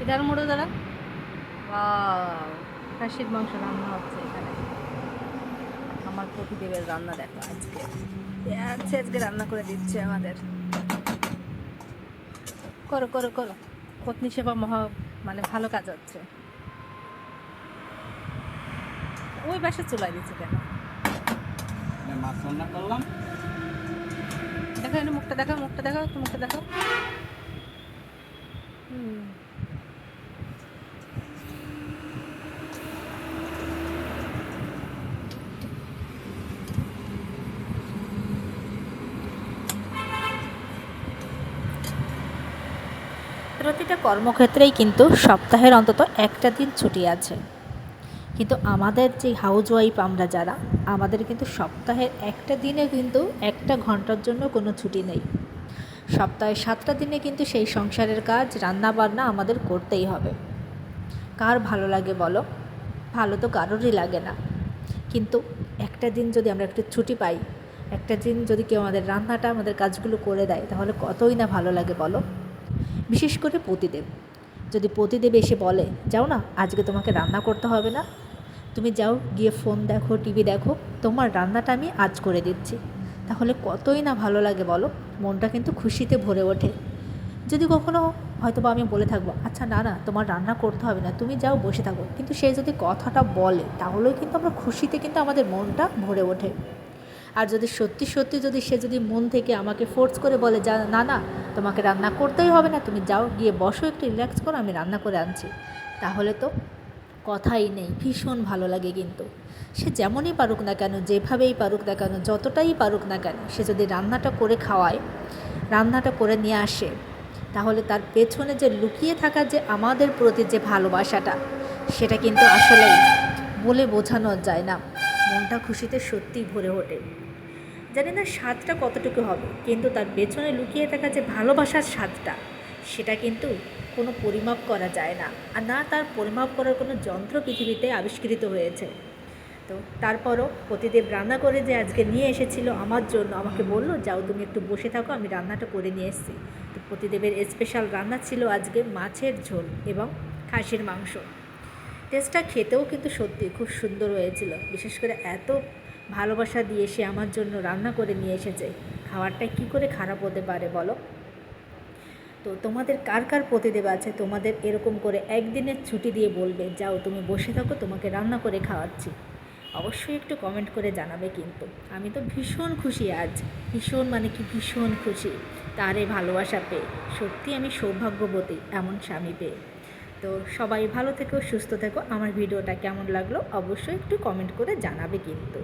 এটার মোড়ো দাঁড়া। খাসির মাংস রান্না হচ্ছে এখানে। আমার প্রতিদেবের রান্না দেখো আজকে। আজকে রান্না করে দিচ্ছে আমাদের। করো করো করো, পত্নী সেবা মানে ভালো কাজ হচ্ছে। ওই বাসে চুলাই দিচ্ছে কেন? মাছ রান্না করলাম। দেখো এনে মুখটা দেখাও, মুখটা দেখাও, একটু মুখটা দেখাও। প্রতিটা কর্মক্ষেত্রেই কিন্তু সপ্তাহের অন্তত একটা দিন ছুটি আছে, কিন্তু আমাদের যে হাউস ওয়াইফ আমরা যারা, আমাদের কিন্তু সপ্তাহের একটা দিনে কিন্তু একটা ঘন্টার জন্য কোনো ছুটি নেই। সপ্তাহে 7টা দিনে কিন্তু সেই সংসারের কাজ, রান্না বান্না আমাদের করতেই হবে। কার ভালো লাগে বলো? ভালো তো কারোরই লাগে না। কিন্তু একটা দিন যদি আমরা একটু ছুটি পাই, একটা দিন যদি কেউ আমাদের রান্নাটা, আমাদের কাজগুলো করে দেয়, তাহলে কতই না ভালো লাগে বলো। বিশেষ করে পতিদেব, যদি পতিদেব এসে বলে যাও না, আজকে তোমাকে রান্না করতে হবে না, তুমি যাও গিয়ে ফোন দেখো, টিভি দেখো, তোমার রান্নাটা আমি আজ করে দিচ্ছি, তাহলে কতই না ভালো লাগে বলো। মনটা কিন্তু খুশিতে ভরে ওঠে। যদি কখনো হয়তো বা আমি বলে থাকবো আচ্ছা না না তোমার রান্না করতে হবে না, তুমি যাও বসে থাকো, কিন্তু সে যদি কথাটা বলে, তাহলেও কিন্তু আমরা খুশিতে কিন্তু আমাদের মনটা ভরে ওঠে। আর যদি সত্যি সত্যি যদি সে যদি মন থেকে আমাকে ফোর্স করে বলে যা না না তোমাকে রান্না করতেই হবে না, তুমি যাও গিয়ে বসো, একটু রিল্যাক্স করো, আমি রান্না করে আনছি, তাহলে তো কথাই নেই, ভীষণ ভালো লাগে। কিন্তু সে যেমনই পারুক না কেন, যেভাবেই পারুক না কেন, যতটাই পারুক না কেন, সে যদি রান্নাটা করে খাওয়ায়, রান্নাটা করে নিয়ে আসে, তাহলে তার পেছনে যে লুকিয়ে থাকা যে আমাদের প্রতি যে ভালোবাসাটা, সেটা কিন্তু আসলেই বলে বোঝানো যায় না। মনটা খুশিতে সত্যিই ভরে ওঠে। জানি না স্বাদটা কতটুকু হবে, কিন্তু তার পেছনে লুকিয়ে থাকা যে ভালোবাসার স্বাদটা, সেটা কিন্তু কোনো পরিমাপ করা যায় না। আর না তার পরিমাপ করার কোনো যন্ত্র পৃথিবীতে আবিষ্কৃত হয়েছে। তো তারপরও পতিদেব রান্না করে যে আজকে নিয়ে এসেছিল আমার জন্য, আমাকে বললো যাও তুমি একটু বসে থাকো, আমি রান্নাটা করে নিয়ে এসেছি। তো পতিদেবের স্পেশাল রান্না ছিল আজকে মাছের ঝোল এবং খাসির মাংস। টেস্টটা খেতেও কিন্তু সত্যি খুব সুন্দর হয়েছিল। বিশেষ করে এত ভালোবাসা দিয়ে সে আমার জন্য রান্না করে নিয়ে এসেছে, খাবারটা কী করে খারাপ হতে পারে বলো। তো তোমাদের কার কার পতিদেব আছে, তোমাদের এরকম করে একদিনের ছুটি দিয়ে বলবে যাও তুমি বসে থাকো, তোমাকে রান্না করে খাওয়াচ্ছি, অবশ্যই একটু কমেন্ট করে জানাবে। কিন্তু আমি তো ভীষণ খুশি আজ, ভীষণ মানে কি ভীষণ খুশি তারে ভালোবাসা পেয়ে। সত্যি আমি সৌভাগ্যবতী এমন স্বামী পেয়ে। তো সবাই ভালো থেকো, সুস্থ থেকো। আমার ভিডিওটা কেমন লাগলো অবশ্যই একটু কমেন্ট করে জানাবে কিন্তু।